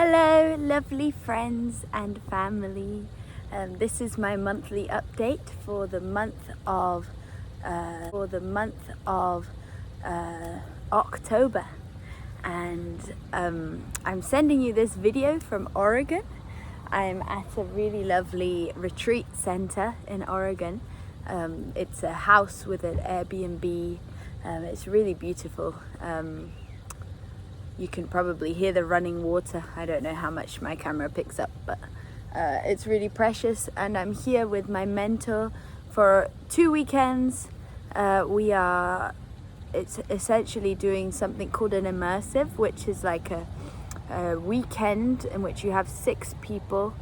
Hello, lovely friends and family. This is my monthly update for the month of October, and I'm sending you this video from Oregon. I'm at a really lovely retreat center in Oregon. It's a house with an Airbnb. It's really beautiful. You can probably hear the running water. I don't know how much my camera picks up, but it's really precious. And I'm here with my mentor for 2 weekends. It's essentially doing something called an immersive, which is like a weekend in which you have 6 people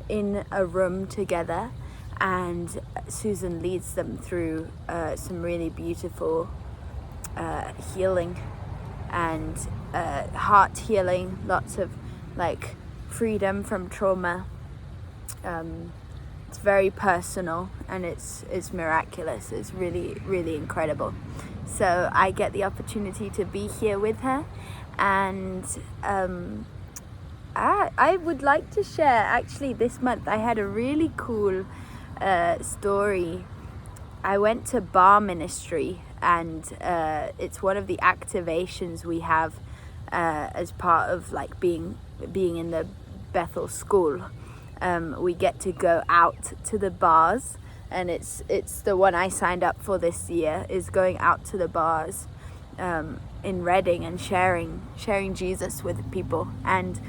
in a room together, and Susan leads them through some really beautiful healing and heart healing, lots of like freedom from trauma. It's very personal and it's miraculous. It's really incredible. So I get the opportunity to be here with her, and I would like to share, actually this month I had a really cool story. I went to bar ministry, and it's one of the activations we have as part of like being in the Bethel school. We get to go out to the bars, and it's the one I signed up for this year, is going out to the bars in Reading and sharing Jesus with people. And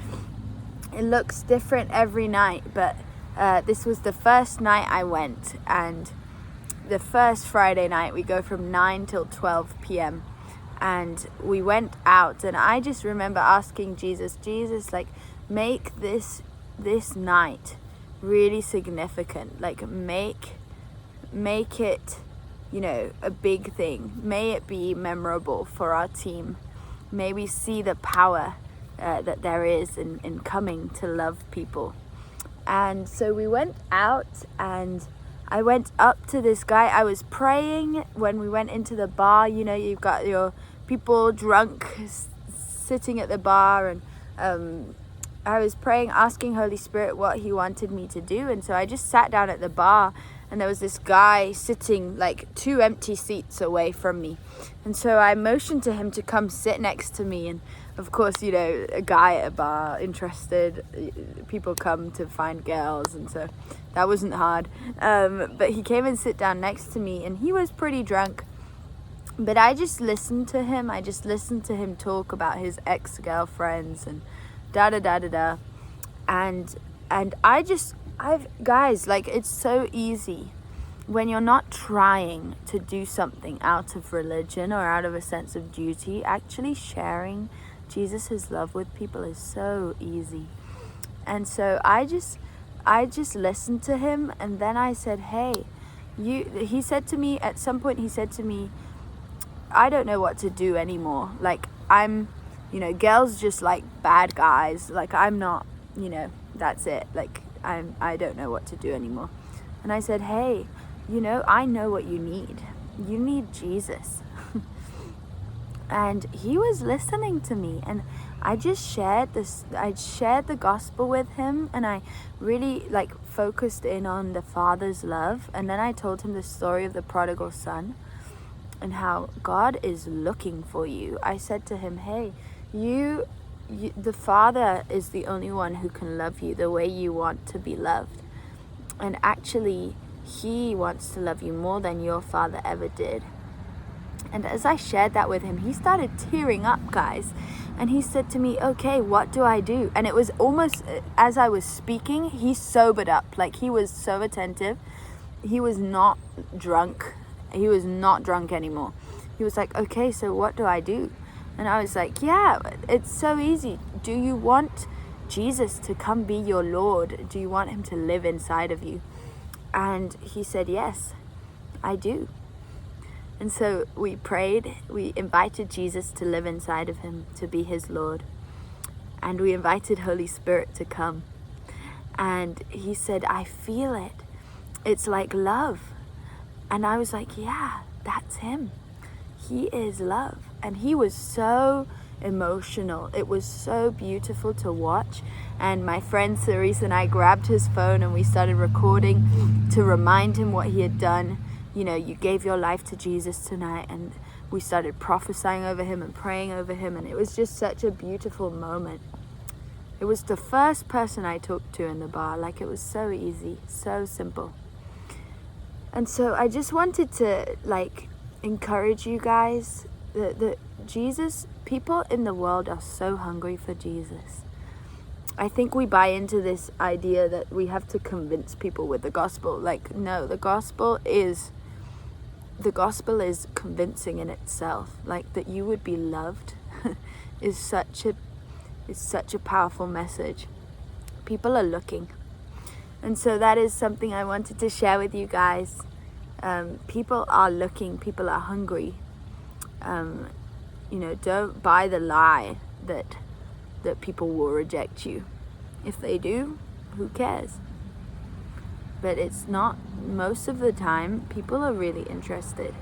it looks different every night, but this was the first night I went, and the first Friday night we go from 9 till 12 p.m. and we went out, and I just remember asking Jesus, like, make this night really significant, like make it, a big thing. May it be memorable for our team. May we see the power that there is in coming to love people. And so we went out, and I went up to this guy. I was praying when we went into the bar. You've got your people drunk sitting at the bar, and I was praying, asking Holy Spirit what he wanted me to do. And so I just sat down at the bar, and there was this guy sitting like 2 empty seats away from me. And so I motioned to him to come sit next to me. And of course, a guy at a bar, interested, people come to find girls, and so that wasn't hard. But he came and sit down next to me, and he was pretty drunk. But I just listened to him. I just listened to him talk about his ex-girlfriends and da-da-da-da-da. And guys, like, it's so easy when you're not trying to do something out of religion or out of a sense of duty. Actually sharing Jesus' love with people is so easy. And so I just listened to him, and then I said, hey, he said to me, at some point he said to me, I don't know what to do anymore. Like, I'm, girls just like bad guys. Like, I'm not, that's it. Like, I don't know what to do anymore. And I said, hey, I know what you need. You need Jesus. And he was listening to me, and I just shared the gospel with him, and I really focused in on the Father's love. And then I told him the story of the prodigal son and how God is looking for you. I said to him, hey, you the Father is the only one who can love you the way you want to be loved. And actually, he wants to love you more than your father ever did. And as I shared that with him, he started tearing up, guys. And he said to me, okay, what do I do? And it was almost as I was speaking, he sobered up. Like, he was so attentive. He was not drunk. He was not drunk anymore. He was like, okay, so what do I do? And I was like, yeah, it's so easy. Do you want Jesus to come be your Lord? Do you want him to live inside of you? And he said, yes, I do. And so we prayed, we invited Jesus to live inside of him, to be his Lord. And we invited Holy Spirit to come. And he said, I feel it. It's like love. And I was like, yeah, that's him. He is love. And he was so emotional. It was so beautiful to watch. And my friend Cerise and I grabbed his phone and we started recording to remind him what he had done. You know, you gave your life to Jesus tonight, and we started prophesying over him and praying over him, and it was just such a beautiful moment. It was the first person I talked to in the bar. Like, it was so easy, so simple. And so I just wanted to encourage you guys that Jesus, people in the world are so hungry for Jesus. I think we buy into this idea that we have to convince people with the gospel. Like, no, the gospel is convincing in itself. Like, that you would be loved is such a powerful message. People are looking. And so that is something I wanted to share with you guys. People are looking, people are hungry. Don't buy the lie that people will reject you. If they do, who cares? But it's not. Most of the time, people are really interested.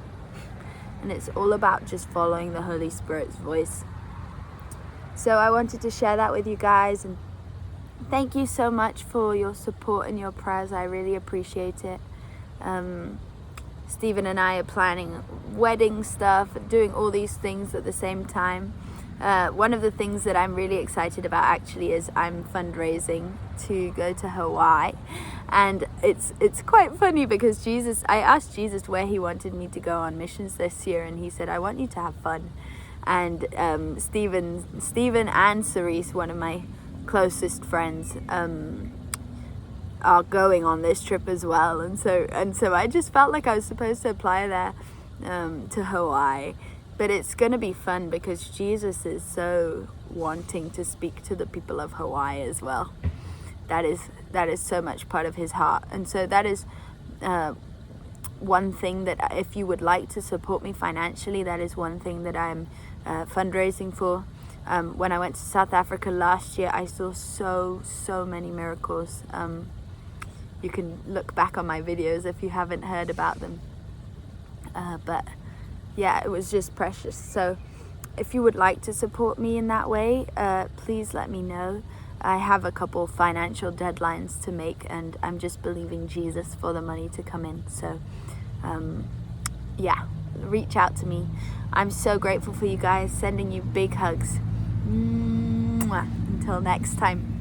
And it's all about just following the Holy Spirit's voice. So I wanted to share that with you guys. And thank you so much for your support and your prayers. I really appreciate it. Stephen and I are planning wedding stuff, doing all these things at the same time. One of the things that I'm really excited about actually is I'm fundraising to go to Hawaii. And it's quite funny because I asked Jesus where he wanted me to go on missions this year, and he said, I want you to have fun. And Stephen and Cerise, one of my closest friends, are going on this trip as well. And so I just felt like I was supposed to apply there to Hawaii. But it's going to be fun because Jesus is so wanting to speak to the people of Hawaii as well. That is so much part of his heart. And so that is one thing that, if you would like to support me financially, that is one thing that I'm fundraising for. When I went to South Africa last year, I saw so many miracles. You can look back on my videos if you haven't heard about them. But yeah, it was just precious. So if you would like to support me in that way, please let me know. I have a couple financial deadlines to make, and I'm just believing Jesus for the money to come in. So reach out to me. I'm so grateful for you guys. Sending you big hugs. Mwah. Until next time.